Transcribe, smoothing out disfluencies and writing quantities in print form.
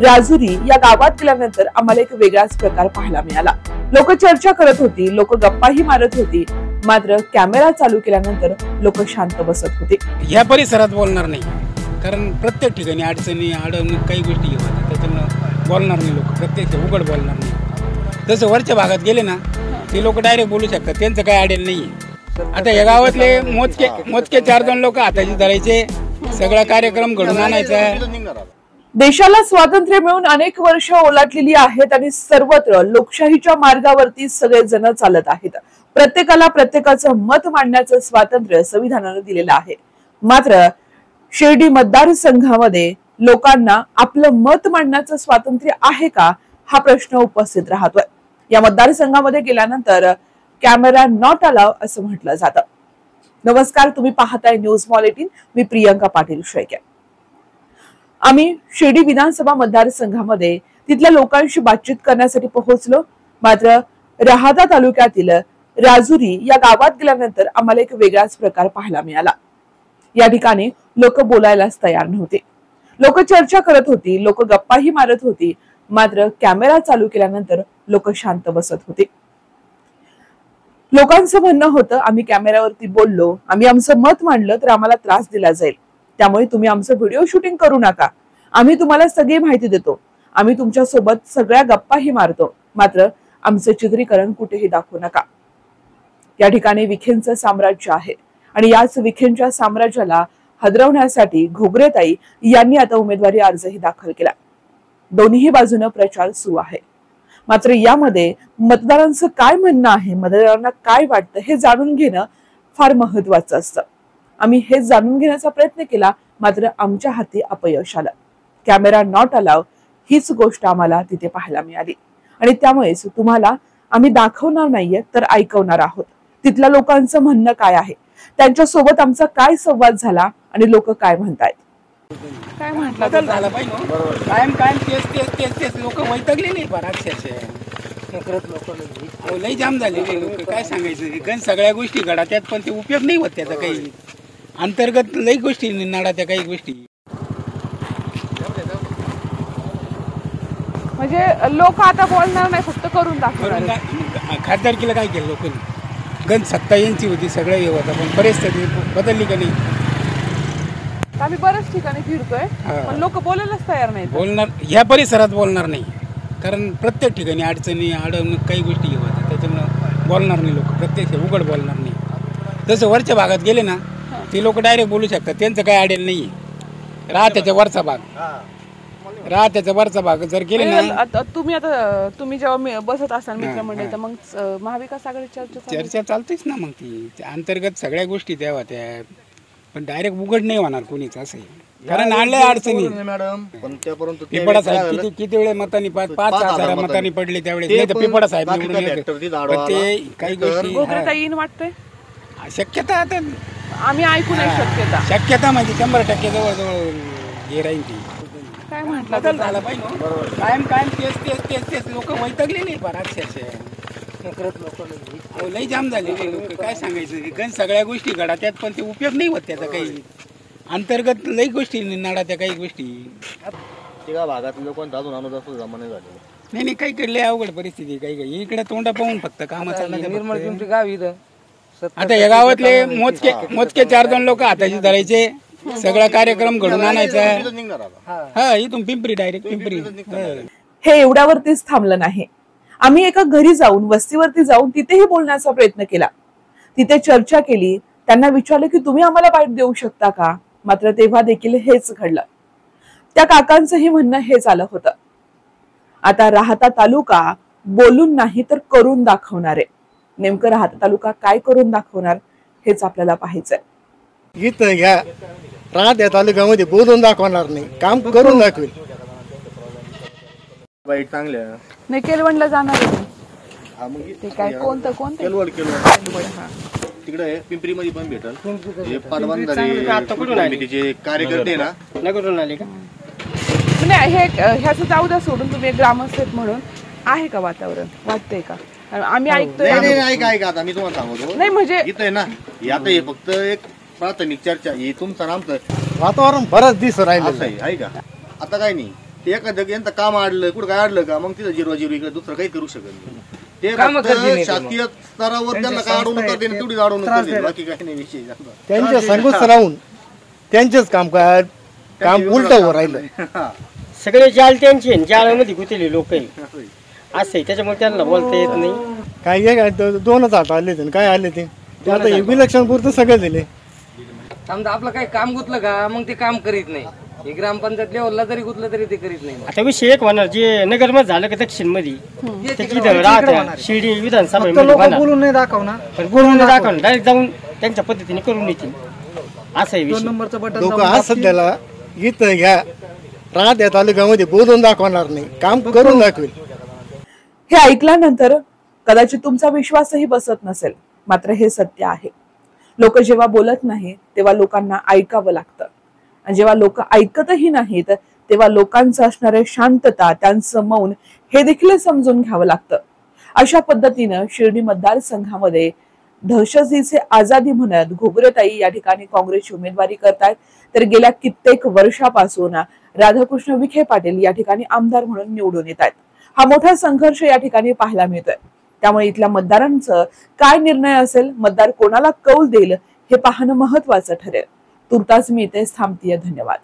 राजुरी या गावात गेल्यानंतर आम्हाला एक वेगळाच प्रकार पाहायला मिळाला। लोक चर्चा करत होती, लोक गप्पाही मारत होती, मात्र कॅमेरा चालू केल्यानंतर लोक शांत बसत होते। या परिसरात बोलणार नाही, कारण प्रत्येक ठिकाणी अडचणी अडवणूक काही गोष्टी होतात, त्याच्यामुळे बोलणार नाही लोक, प्रत्येक उघड बोलणार नाही। जसं वरच्या भागात गेले ना ते लोक डायरेक्ट बोलू शकतात, त्यांचं काही अडेल नाही। आता या गावातले मोजके 4 लोक हाताशी धरायचे, सगळा कार्यक्रम घडून आणायचा। देशाला स्वातंत्र्य मिळून अनेक वर्ष ओलाटलेली आहेत आणि सर्वत्र लोकशाहीच्या मार्गावरती सगळे जण चालत आहेत। प्रत्येकाला प्रत्येकाचं मत मांडण्याचं स्वातंत्र्य संविधानाने दिलेलं आहे। मात्र शिर्डी मतदारसंघामध्ये लोकांना आपलं मत मांडण्याचं स्वातंत्र्य आहे का, हा प्रश्न उपस्थित राहतोय। या मतदारसंघामध्ये गेल्यानंतर कॅमेरा नॉट अलाव असं म्हटलं जातं। नमस्कार, तुम्ही पाहताय न्यूज मॉल 18। मी प्रियंका पाटील शेळके। आम्ही शिर्डी विधानसभा मतदारसंघामध्ये तिथल्या लोकांशी बातचीत करण्यासाठी पोहोचलो, मात्र राहाता तालुक्यातील राजुरी या गावात गेल्यानंतर आम्हाला एक वेगळाच प्रकार पाहायला मिळाला। या ठिकाणी लोक बोलायलाच तयार नव्हते, लोक चर्चा करत होती, लोक गप्पाही मारत होती, मात्र कॅमेरा चालू केल्यानंतर लोक शांत बसत होते। लोकांचं म्हणणं होतं, आम्ही कॅमेऱ्यावरती बोललो, आम्ही आमचं मत मांडलं तर आम्हाला त्रास दिला जाईल, त्यामुळे तुम्ही आमचं व्हिडिओ शूटिंग करू नका, आम्ही तुम्हाला सगळी माहिती देतो, आम्ही तुमच्या सोबत सगळ्या गप्पाही मारतो, मात्र आमचं चित्रीकरण कुठेही दाखवू नका। या ठिकाणी विखेंचं साम्राज्य आहे आणि याच विखेंच्या साम्राज्याला हदरवण्यासाठी घोगरेताई यांनी आता उमेदवारी अर्जही दाखल केला। दोन्ही बाजूने प्रचार सुरू आहे, मात्र यामध्ये मतदारांचं काय म्हणणं आहे, मतदारांना काय वाटतं हे जाणून घेणं फार महत्वाचं असतं। आम्ही हेच जाणून घेण्याचा प्रयत्न केला, मात्र आमच्या हाती अपयश आलं। कॅमेरा नॉट अलाव हीच गोष्ट आम्हाला तिथे पाहायला मिळाली आणि त्यामुळेच तुम्हाला आम्ही दाखवणार नाहीये तर ऐकवणार आहोत। तिथल्या लोकांचं म्हणणं काय आहे, त्यांच्या सोबत आमचा काय संवाद झाला आणि लोक काय म्हणतायत। काय म्हटलं झालं पाहिजे, कायम तेच लोक वैतागलेली बराचशे लई जाम झालेले लोक, काय सांगायचं। गण सगळ्या गोष्टी घडा त्यात, पण ते उपयोग नाही होत त्याचा, काही अंतर्गत लई गोष्टी नाडा त्या काही गोष्टी। म्हणजे लोक आता बोलणार नाही, फक्त करून दाखवणार। खासदारकीला काय केलं लोकांनी, गण सत्ता यांची होती, सगळं हे होतं, पण परिस्थिती बदलली का नाही। आम्ही बऱ्याच ठिकाणी फिरतोय, पण लोक बोलायलाच तयार नाही। बोलणार या परिसरात बोलणार नाही, कारण प्रत्येक ठिकाणी अडचणी अडवणूक काही गोष्टी होतात, त्याच्यामुळे बोलणार नाही लोक, प्रत्येक उघड बोलणार नाही। जसं वरच्या भागात गेले ना ते लोक डायरेक्ट बोलू शकतात, त्यांचं काही अडेल नाही। राहत्याचा वरचा भाग जर गेले ना, तुम्ही जेव्हा बसत असाल मित्रमंडळी, तर मग महाविकास आघाडी चर्चा चालतेच ना, मग ती अंतर्गत सगळ्या गोष्टी द्यावा त्या, पण डायरेक्ट उघड नाही होणार कोणीच असं, कारण आणलंय अडचणी। पिपळा साहेब किती वेळे मतांनी 5,000 मतांनी पडले त्यावेळेस, पिपळा साहेब ते काही गोष्टी वाटतंय शक्यता, आता आम्ही ऐकू नाही शक्यता म्हणजे 100% जवळजवळ हे राहील ती। काय म्हटलं झालं पाहिजे, कायम तेच लोक वैतागलेली बराचशे लई जाम झालेले लोक, काय सांगायचं। गण सगळ्या गोष्टी घडा त्यात, पण ते उपयोग नाही होत त्याचा, काही अंतर्गत लई गोष्टी नाडा त्या काही गोष्टी। भागात लोकांचा अजून अनुदान जमाने झाले नाही, काही कडले अवघड परिस्थिती, काही इकडे तोंडा पाहून फक्त काम चाललं गाव इथं। आता या गावातले मोजके 4 लोक हाताशी धरायचे, सगळा कार्यक्रम घडून आणायचा। हा, इथून पिंपरी डायरेक्ट पिंपरी। हे एवढ्यावरतीच थांबलं नाही, आम्ही एका घरी जाऊन, वस्तीवरती जाऊन तिथेही बोलण्याचा प्रयत्न केला, तिथे चर्चा केली, त्यांना विचारलं की तुम्ही आम्हाला बाईट देऊ शकता का, मात्र तेव्हा देखील हेच घडलं। त्या काकांचंही म्हणणं हेच आलं होतं, आता राहाता तालुका बोलून नाही तर करून दाखवणार आहे। नेमकं राहाता तालुका काय करून दाखवणार हेच आपल्याला पाहायचंय। इथं घ्या, राहत्या तालुक्यामध्ये बोलून दाखवणार नाही, काम करून दाखवेल। वाईट चांगल्या नाही, केलवणला जाणार आहे ते, काय कोणतं केलवड तिकडे पिंपरी मध्ये पण भेटल, कार्यकर्ते ना आले का नाही। ह्याचं जाऊ द्या सोडून, तुम्ही एक ग्रामस्थ म्हणून आहे का वातावरण, वाटतंय का? आम्ही ऐकतोय, ऐका आता मी तुम्हाला सांगतो, नाही म्हणजे इथं आहे ना, आता हे फक्त एक प्राथमिक चर्चा, ही तुमचं नामचं वातावरण बरंच दिसत राहिलं आहे का। आता काय नाही, ते एखादं यांचं काम अडलं कुठं काय अडलं का मग तिथं जिरवा जिरवी इकडे दुसरं काही करू शकत नाही. ते फक्त शासकीय स्तरावर त्यांना काय अडवणूक करते तेवढीच अडवणूक करते, बाकी काही नाही विषय. त्यांच्या संघर्ष राहून त्यांचेच काम उलट हो राहिलं. सगळे जाळ त्यांचे जाळामध्ये गुंतलेले लोक आहे असं, त्याच्यामुळे त्यांना बोलता येत नाही. काय 2च हात आले ते काय आले ते आता विलक्षण पुरतं सगळं दिले. समजा आपलं काही काम गुतलं का मग ते काम करीत नाही. हे ग्रामपंचायत लेवलला जरी गुतलं तरी ते करीत नाही. आता विषय एक होणार, जे नगरमध्ये झालं का दक्षिण मध्ये शिर्डी विधानसभा बोलून नाही दाखवणार, डायरेक्ट जाऊन त्यांच्या पद्धतीने करून येतील असं विषय. लोक आज सध्याला इथं घ्या राहत या तालुक्यामध्ये बोलून दाखवणार नाही, काम करून दाखवेल. हे ऐकल्यानंतर कदाचित तुमचा विश्वासही बसत नसेल, मात्र हे सत्य आहे. लोक जेव्हा बोलत नाही तेव्हा लोकांना ऐकावं लागतं, आणि जेव्हा लोक ऐकतही नाहीत तेव्हा लोकांचं असणारे शांतता, त्यांचं मौन हे देखील समजून घ्यावं लागतं. अशा पद्धतीनं शिर्डी मतदारसंघामध्ये दहशतीचे आझादी म्हणत घोगरेताई या ठिकाणी काँग्रेसची उमेदवारी करतायत. तर गेल्या कित्येक वर्षापासून राधाकृष्ण विखे पाटील या ठिकाणी आमदार म्हणून निवडून येत आहेत. हा मोठा संघर्ष या ठिकाणी पाहायला मिळतोय. त्यामुळे इथल्या मतदारांचं काय निर्णय असेल, मतदार कोणाला कौल देईल हे पाहणं महत्वाचं ठरेल. तुर्तास मी इथेच थांबतीये. धन्यवाद.